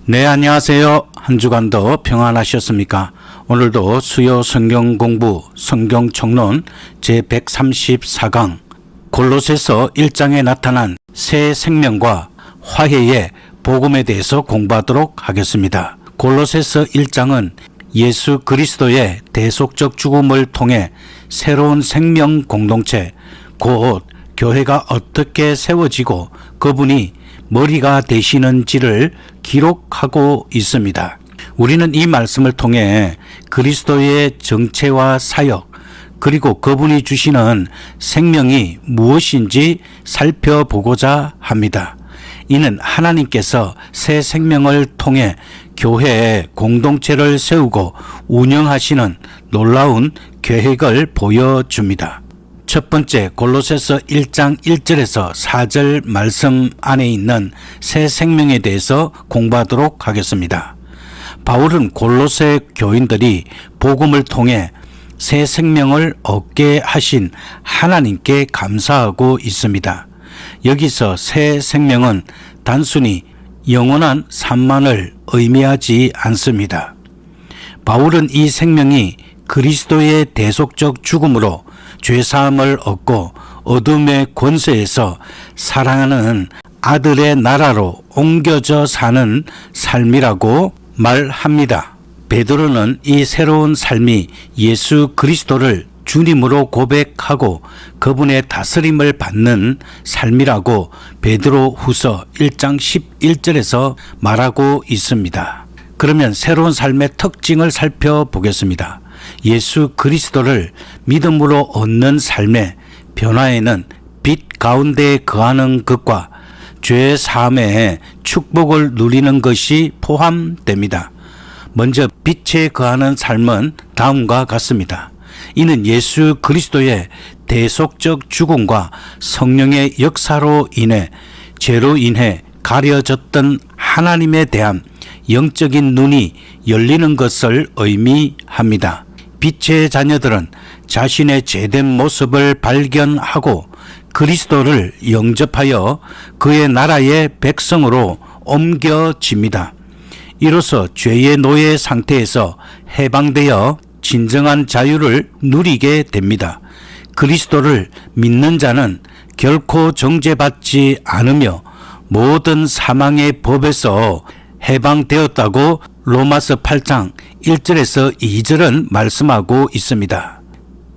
네, 안녕하세요. 한 주간도 평안하셨습니까? 오늘도 수요 성경 공부 성경 총론 제134강 골로새서 1장에 나타난 새 생명과 화해의 복음에 대해서 공부하도록 하겠습니다. 골로새서 1장은 예수 그리스도의 대속적 죽음을 통해 새로운 생명 공동체, 곧 교회가 어떻게 세워지고 그분이 머리가 되시는지를 기록하고 있습니다. 우리는 이 말씀을 통해 그리스도의 정체와 사역, 그리고 그분이 주시는 생명이 무엇인지 살펴보고자 합니다. 이는 하나님께서 새 생명을 통해 교회의 공동체를 세우고 운영하시는 놀라운 계획을 보여줍니다. 첫 번째, 골로새서 1장 1절에서 4절 말씀 안에 있는 새 생명에 대해서 공부하도록 하겠습니다. 바울은 골로새 교인들이 복음을 통해 새 생명을 얻게 하신 하나님께 감사하고 있습니다. 여기서 새 생명은 단순히 영원한 산만을 의미하지 않습니다. 바울은 이 생명이 그리스도의 대속적 죽음으로 죄사함을 얻고 어둠의 권세에서 사랑하는 아들의 나라로 옮겨져 사는 삶이라고 말합니다. 베드로는 이 새로운 삶이 예수 그리스도를 주님으로 고백하고 그분의 다스림을 받는 삶이라고 베드로 후서 1장 11절에서 말하고 있습니다. 그러면 새로운 삶의 특징을 살펴보겠습니다. 예수 그리스도를 믿음으로 얻는 삶의 변화에는 빛 가운데 거하는 것과 죄 사함의 축복을 누리는 것이 포함됩니다. 먼저 빛에 거하는 삶은 다음과 같습니다. 이는 예수 그리스도의 대속적 죽음과 성령의 역사로 인해 죄로 인해 가려졌던 하나님에 대한 영적인 눈이 열리는 것을 의미합니다. 빛의 자녀들은 자신의 죄된 모습을 발견하고 그리스도를 영접하여 그의 나라의 백성으로 옮겨집니다. 이로써 죄의 노예 상태에서 해방되어 진정한 자유를 누리게 됩니다. 그리스도를 믿는 자는 결코 정죄받지 않으며 모든 사망의 법에서 해방되었다고 로마서 8장 1절에서 2절은 말씀하고 있습니다.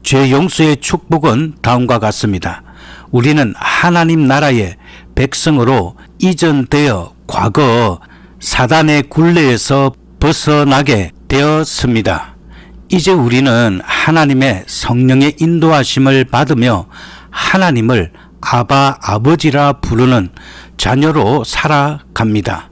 죄 용서의 축복은 다음과 같습니다. 우리는 하나님 나라의 백성으로 이전되어 과거 사단의 굴레에서 벗어나게 되었습니다. 이제 우리는 하나님의 성령의 인도하심을 받으며 하나님을 아바 아버지라 부르는 자녀로 살아갑니다.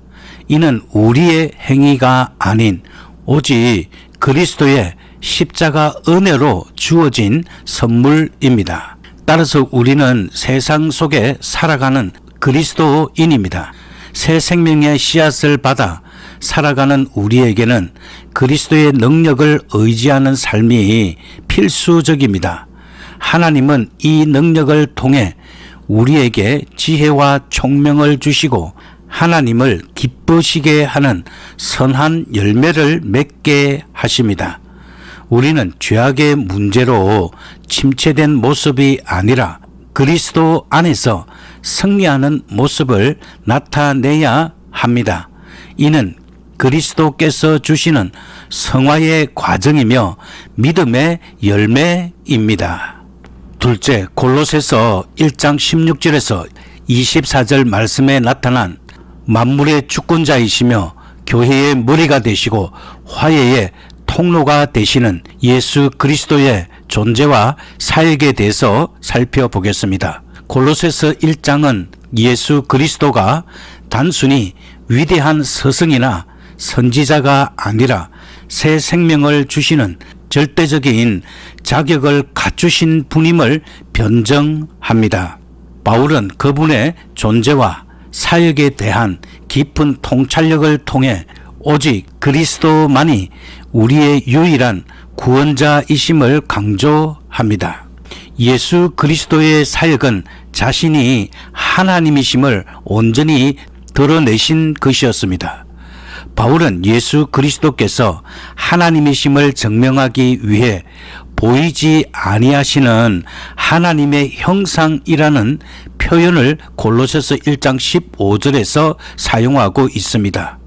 이는 우리의 행위가 아닌 오직 그리스도의 십자가 은혜로 주어진 선물입니다. 따라서 우리는 세상 속에 살아가는 그리스도인입니다. 새 생명의 씨앗을 받아 살아가는 우리에게는 그리스도의 능력을 의지하는 삶이 필수적입니다. 하나님은 이 능력을 통해 우리에게 지혜와 총명을 주시고 하나님을 기쁘시게 하는 선한 열매를 맺게 하십니다. 우리는 죄악의 문제로 침체된 모습이 아니라 그리스도 안에서 승리하는 모습을 나타내야 합니다. 이는 그리스도께서 주시는 성화의 과정이며 믿음의 열매입니다. 둘째, 골로새서 1장 16절에서 24절 말씀에 나타난 만물의 주권자이시며 교회의 머리가 되시고 화해의 통로가 되시는 예수 그리스도의 존재와 사역에 대해서 살펴보겠습니다. 골로새서 1장은 예수 그리스도가 단순히 위대한 스승이나 선지자가 아니라 새 생명을 주시는 절대적인 자격을 갖추신 분임을 변정합니다. 바울은 그분의 존재와 사역에 대한 깊은 통찰력을 통해 오직 그리스도만이 우리의 유일한 구원자이심을 강조합니다. 예수 그리스도의 사역은 자신이 하나님이심을 온전히 드러내신 것이었습니다. 바울은 예수 그리스도께서 하나님이심을 증명하기 위해 보이지 아니하시는 하나님의 형상이라는 표현을 골로새서 1장 15절에서 사용하고 있습니다.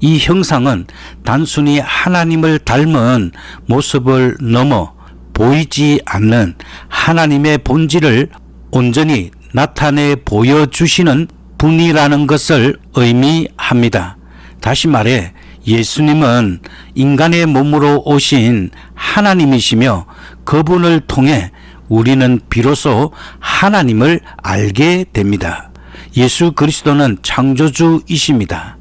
이 형상은 단순히 하나님을 닮은 모습을 넘어 보이지 않는 하나님의 본질을 온전히 나타내 보여주시는 분이라는 것을 의미합니다. 다시 말해 예수님은 인간의 몸으로 오신 하나님이시며 그분을 통해 우리는 비로소 하나님을 알게 됩니다. 예수 그리스도는 창조주이십니다.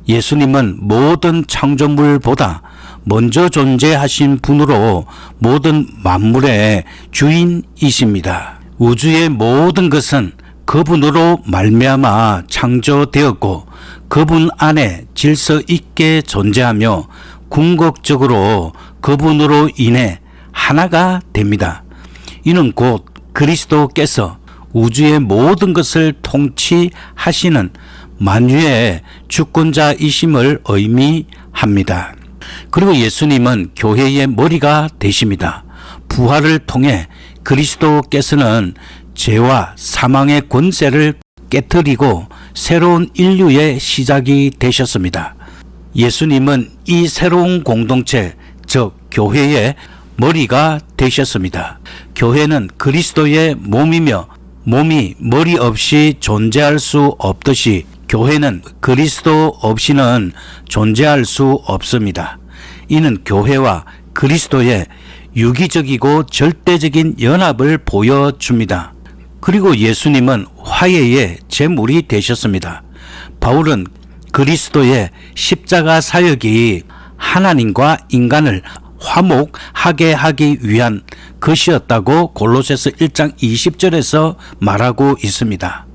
예수님은 모든 창조물보다 먼저 존재하신 분으로 모든 만물의 주인이십니다. 우주의 모든 것은 그분으로 말미암아 창조되었고 그분 안에 질서 있게 존재하며 궁극적으로 그분으로 인해 하나가 됩니다. 이는 곧 그리스도께서 우주의 모든 것을 통치하시는 만유의 주권자이심을 의미합니다. 그리고 예수님은 교회의 머리가 되십니다. 부활을 통해 그리스도께서는 죄와 사망의 권세를 깨뜨리고 새로운 인류의 시작이 되셨습니다. 예수님은 이 새로운 공동체, 즉 교회의 머리가 되셨습니다. 교회는 그리스도의 몸이며 몸이 머리 없이 존재할 수 없듯이 교회는 그리스도 없이는 존재할 수 없습니다. 이는 교회와 그리스도의 유기적이고 절대적인 연합을 보여줍니다. 그리고 예수님은 화해의 제물이 되셨습니다. 바울은 그리스도의 십자가 사역이 하나님과 인간을 화목하게 하기 위한 것이었다고 골로새서 1장 20절에서 말하고 있습니다.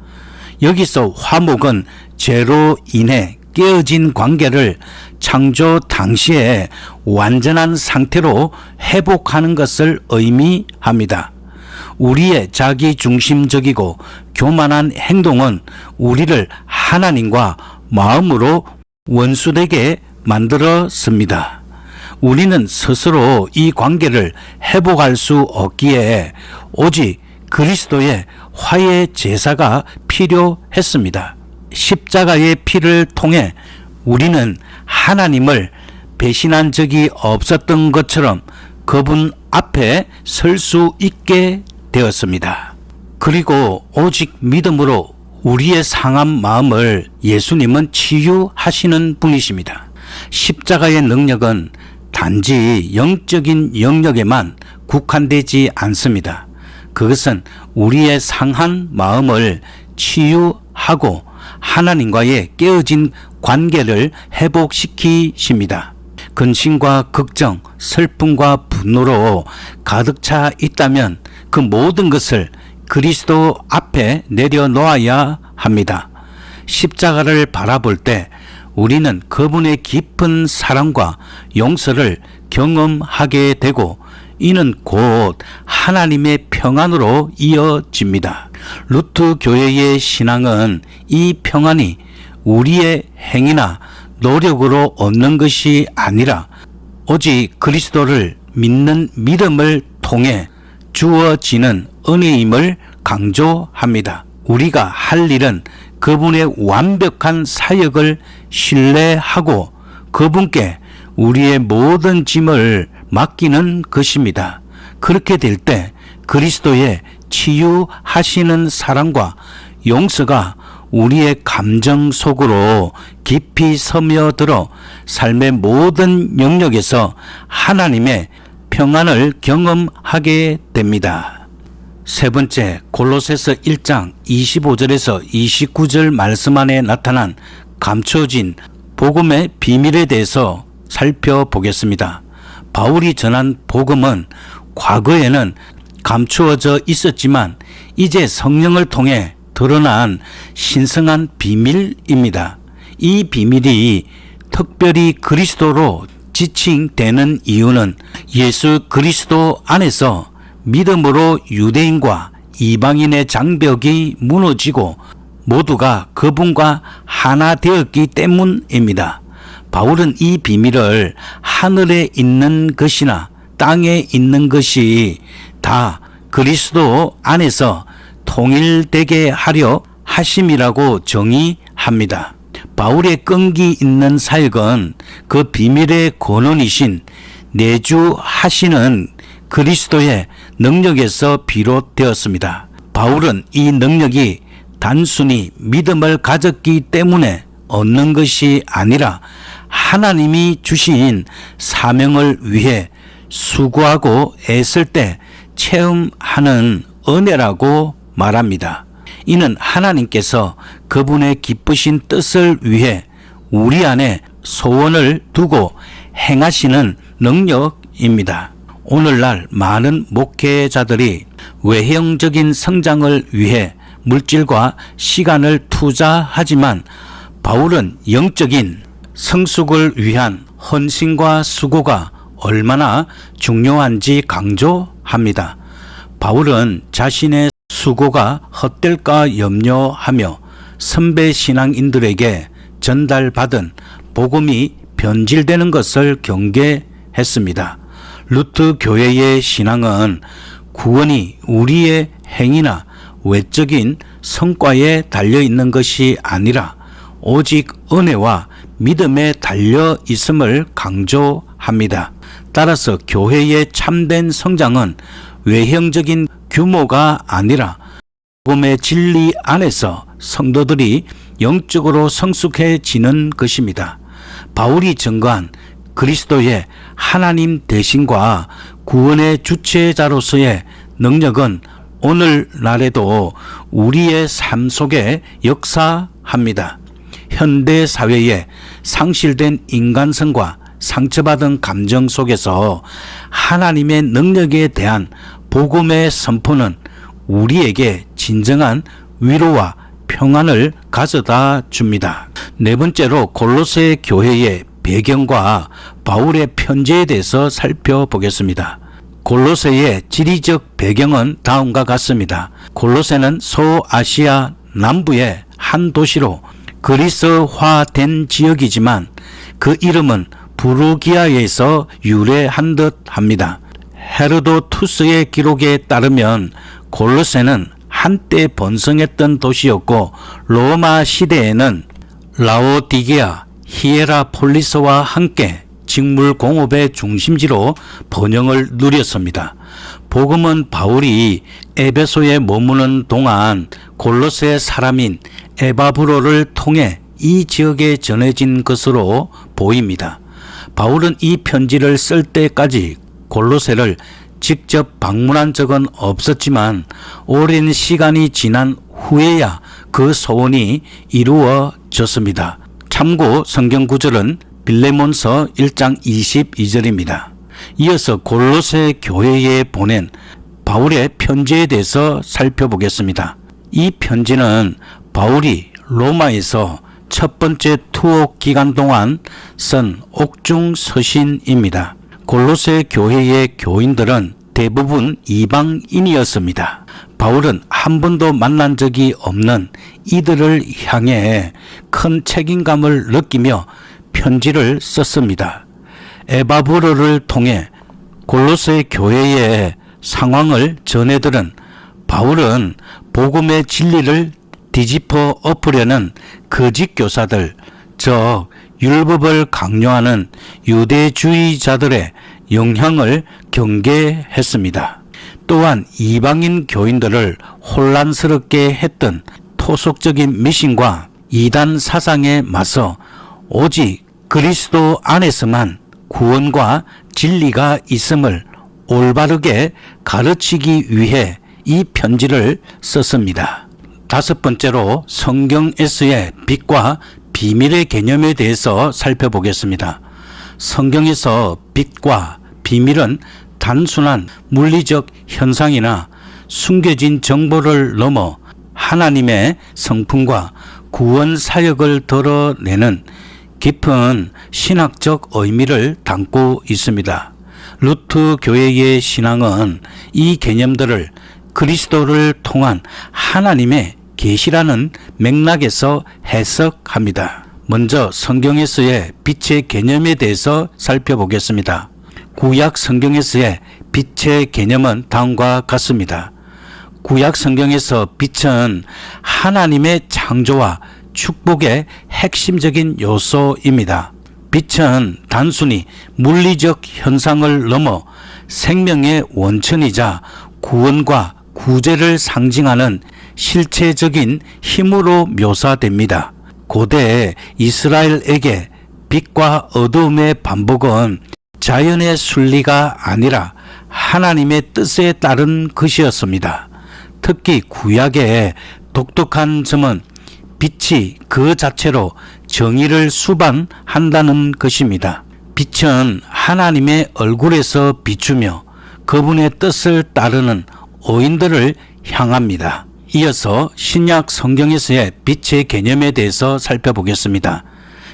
여기서 화목은 죄로 인해 깨어진 관계를 창조 당시에 완전한 상태로 회복하는 것을 의미합니다. 우리의 자기중심적이고 교만한 행동은 우리를 하나님과 마음으로 원수되게 만들었습니다. 우리는 스스로 이 관계를 회복할 수 없기에 오직 그리스도의 화해 제사가 필요했습니다. 십자가의 피를 통해 우리는 하나님을 배신한 적이 없었던 것처럼 그분 앞에 설 수 있게 되었습니다. 그리고 오직 믿음으로 우리의 상한 마음을 예수님은 치유하시는 분이십니다. 십자가의 능력은 단지 영적인 영역에만 국한되지 않습니다. 그것은 우리의 상한 마음을 치유하고 하나님과의 깨어진 관계를 회복시키십니다. 근심과 걱정, 슬픔과 분노로 가득 차 있다면 그 모든 것을 그리스도 앞에 내려놓아야 합니다. 십자가를 바라볼 때 우리는 그분의 깊은 사랑과 용서를 경험하게 되고 이는 곧 하나님의 평안으로 이어집니다. 루트 교회의 신앙은 이 평안이 우리의 행위나 노력으로 얻는 것이 아니라 오직 그리스도를 믿는 믿음을 통해 주어지는 은혜임을 강조합니다. 우리가 할 일은 그분의 완벽한 사역을 신뢰하고 그분께 우리의 모든 짐을 맡기는 것입니다. 그렇게 될 때 그리스도의 치유하시는 사랑과 용서가 우리의 감정 속으로 깊이 스며들어 삶의 모든 영역에서 하나님의 평안을 경험하게 됩니다. 세 번째, 골로새서 1장 25절에서 29절 말씀 안에 나타난 감춰진 복음의 비밀에 대해서 살펴보겠습니다. 바울이 전한 복음은 과거에는 감추어져 있었지만 이제 성령을 통해 드러난 신성한 비밀입니다. 이 비밀이 특별히 그리스도로 지칭되는 이유는 예수 그리스도 안에서 믿음으로 유대인과 이방인의 장벽이 무너지고 모두가 그분과 하나 되었기 때문입니다. 바울은 이 비밀을 하늘에 있는 것이나 땅에 있는 것이 다 그리스도 안에서 통일되게 하려 하심이라고 정의합니다. 바울의 끈기 있는 사역은 그 비밀의 권원이신 내주하시는 그리스도의 능력에서 비롯되었습니다. 바울은 이 능력이 단순히 믿음을 가졌기 때문에 얻는 것이 아니라 하나님이 주신 사명을 위해 수고하고 애쓸 때 체험하는 은혜라고 말합니다. 이는 하나님께서 그분의 기쁘신 뜻을 위해 우리 안에 소원을 두고 행하시는 능력입니다. 오늘날 많은 목회자들이 외형적인 성장을 위해 물질과 시간을 투자하지만 바울은 영적인 성숙을 위한 헌신과 수고가 얼마나 중요한지 강조합니다. 바울은 자신의 수고가 헛될까 염려하며 선배 신앙인들에게 전달받은 복음이 변질되는 것을 경계했습니다. 루트 교회의 신앙은 구원이 우리의 행위나 외적인 성과에 달려 있는 것이 아니라 오직 은혜와 믿음에 달려 있음을 강조합니다. 따라서 교회의 참된 성장은 외형적인 규모가 아니라 복음의 진리 안에서 성도들이 영적으로 성숙해지는 것입니다. 바울이 증거한 그리스도의 하나님 되심과 구원의 주체자로서의 능력은 오늘날에도 우리의 삶 속에 역사합니다. 현대 사회의 상실된 인간성과 상처받은 감정 속에서 하나님의 능력에 대한 복음의 선포는 우리에게 진정한 위로와 평안을 가져다 줍니다. 네 번째로 골로새 교회의 배경과 바울의 편지에 대해서 살펴보겠습니다. 골로새의 지리적 배경은 다음과 같습니다. 골로새는 소아시아 남부의 한 도시로 그리스화된 지역이지만 그 이름은 부르기아에서 유래한 듯 합니다. 헤로도투스의 기록에 따르면 골로새는 한때 번성했던 도시였고 로마 시대에는 라오디게아, 히에라폴리스와 함께 직물 공업의 중심지로 번영을 누렸습니다. 복음은 바울이 에베소에 머무는 동안 골로새 사람인 에바브로를 통해 이 지역에 전해진 것으로 보입니다. 바울은 이 편지를 쓸 때까지 골로새를 직접 방문한 적은 없었지만 오랜 시간이 지난 후에야 그 소원이 이루어졌습니다. 참고 성경 구절은 빌레몬서 1장 22절입니다. 이어서 골로새 교회에 보낸 바울의 편지에 대해서 살펴보겠습니다. 이 편지는 바울이 로마에서 첫 번째 투어 기간 동안 쓴 옥중 서신입니다. 골로새 교회의 교인들은 대부분 이방인이었습니다. 바울은 한 번도 만난 적이 없는 이들을 향해 큰 책임감을 느끼며 편지를 썼습니다. 에바브로를 통해 골로새 교회의 상황을 전해들은 바울은 복음의 진리를 뒤집어 엎으려는 거짓 교사들, 즉 율법을 강요하는 유대주의자들의 영향을 경계했습니다. 또한 이방인 교인들을 혼란스럽게 했던 토속적인 미신과 이단 사상에 맞서 오직 그리스도 안에서만 구원과 진리가 있음을 올바르게 가르치기 위해 이 편지를 썼습니다. 다섯 번째로 성경에서의 빛과 비밀의 개념에 대해서 살펴보겠습니다. 성경에서 빛과 비밀은 단순한 물리적 현상이나 숨겨진 정보를 넘어 하나님의 성품과 구원 사역을 드러내는 깊은 신학적 의미를 담고 있습니다. 루트 교회의 신앙은 이 개념들을 그리스도를 통한 하나님의 계시라는 맥락에서 해석합니다. 먼저 성경에서의 빛의 개념에 대해서 살펴보겠습니다. 구약 성경에서의 빛의 개념은 다음과 같습니다. 구약 성경에서 빛은 하나님의 창조와 축복의 핵심적인 요소입니다. 빛은 단순히 물리적 현상을 넘어 생명의 원천이자 구원과 구제를 상징하는 실체적인 힘으로 묘사됩니다. 고대 이스라엘에게 빛과 어두움의 반복은 자연의 순리가 아니라 하나님의 뜻에 따른 것이었습니다. 특히 구약의 독특한 점은 빛이 그 자체로 정의를 수반한다는 것입니다. 빛은 하나님의 얼굴에서 비추며 그분의 뜻을 따르는 오인들을 향합니다. 이어서 신약 성경에서의 빛의 개념에 대해서 살펴보겠습니다.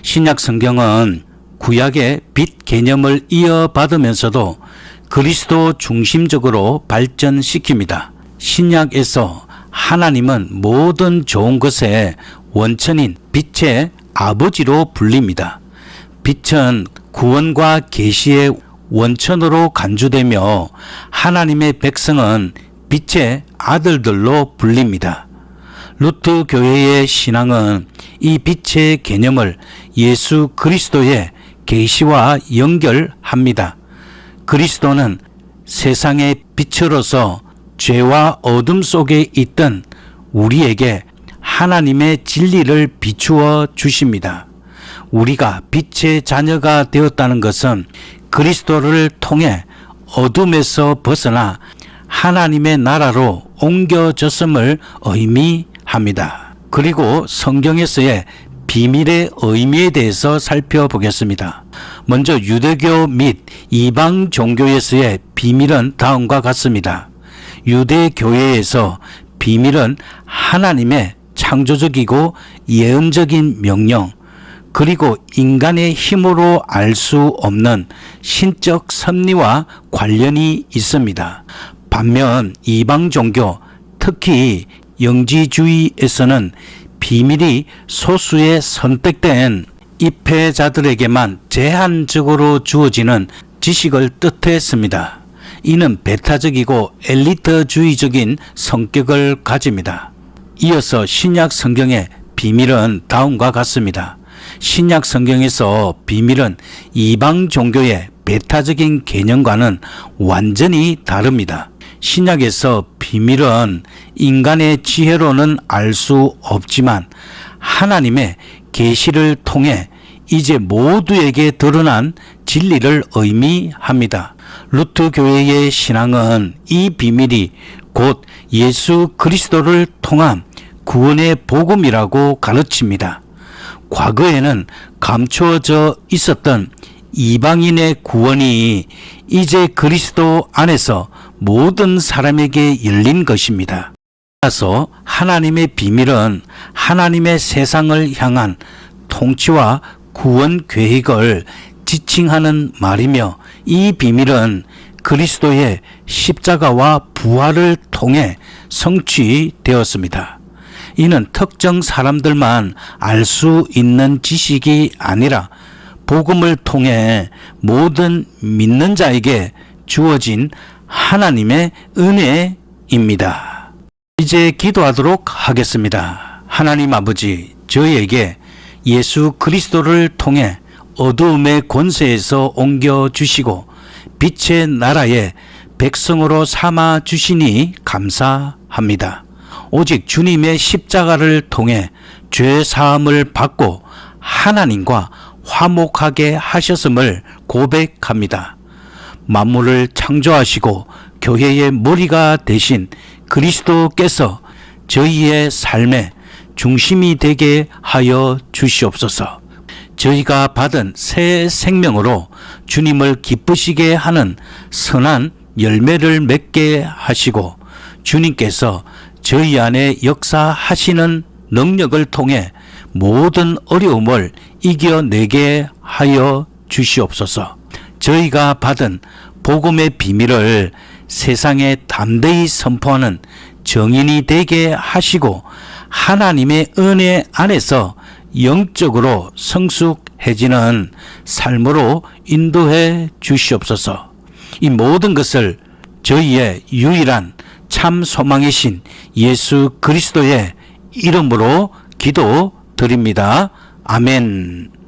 신약 성경은 구약의 빛 개념을 이어받으면서도 그리스도 중심적으로 발전시킵니다. 신약에서 하나님은 모든 좋은 것의 원천인 빛의 아버지로 불립니다. 빛은 구원과 계시의 원천으로 간주되며 하나님의 백성은 빛의 아들들로 불립니다. 루트 교회의 신앙은 이 빛의 개념을 예수 그리스도의 계시와 연결합니다. 그리스도는 세상의 빛으로서 죄와 어둠 속에 있던 우리에게 하나님의 진리를 비추어 주십니다. 우리가 빛의 자녀가 되었다는 것은 그리스도를 통해 어둠에서 벗어나 하나님의 나라로 옮겨졌음을 의미합니다. 그리고 성경에서의 비밀의 의미에 대해서 살펴보겠습니다. 먼저 유대교 및 이방 종교에서의 비밀은 다음과 같습니다. 유대교회에서 비밀은 하나님의 창조적이고 예언적인 명령, 그리고 인간의 힘으로 알 수 없는 신적 섭리와 관련이 있습니다. 반면 이방 종교, 특히 영지주의에서는 비밀이 소수의 선택된 입회자들에게만 제한적으로 주어지는 지식을 뜻했습니다. 이는 배타적이고 엘리트주의적인 성격을 가집니다. 이어서 신약 성경의 비밀은 다음과 같습니다. 신약 성경에서 비밀은 이방 종교의 배타적인 개념과는 완전히 다릅니다. 신약에서 비밀은 인간의 지혜로는 알 수 없지만 하나님의 계시를 통해 이제 모두에게 드러난 진리를 의미합니다. 루트 교회의 신앙은 이 비밀이 곧 예수 그리스도를 통한 구원의 복음이라고 가르칩니다. 과거에는 감추어져 있었던 이방인의 구원이 이제 그리스도 안에서 모든 사람에게 열린 것입니다. 따라서 하나님의 비밀은 하나님의 세상을 향한 통치와 구원 계획을 지칭하는 말이며, 이 비밀은 그리스도의 십자가와 부활을 통해 성취되었습니다. 이는 특정 사람들만 알 수 있는 지식이 아니라 복음을 통해 모든 믿는 자에게 주어진 하나님의 은혜입니다. 이제 기도하도록 하겠습니다. 하나님 아버지, 저희에게 예수 그리스도를 통해 어두움의 권세에서 옮겨주시고 빛의 나라의 백성으로 삼아 주시니 감사합니다. 오직 주님의 십자가를 통해 죄 사함을 받고 하나님과 화목하게 하셨음을 고백합니다. 만물을 창조하시고 교회의 머리가 되신 그리스도께서 저희의 삶의 중심이 되게 하여 주시옵소서. 저희가 받은 새 생명으로 주님을 기쁘시게 하는 선한 열매를 맺게 하시고, 주님께서 저희 안에 역사하시는 능력을 통해 모든 어려움을 이겨내게 하여 주시옵소서. 저희가 받은 복음의 비밀을 세상에 담대히 선포하는 정인이 되게 하시고, 하나님의 은혜 안에서 영적으로 성숙해지는 삶으로 인도해 주시옵소서. 이 모든 것을 저희의 유일한 참 소망이신 예수 그리스도의 이름으로 기도드립니다. 아멘.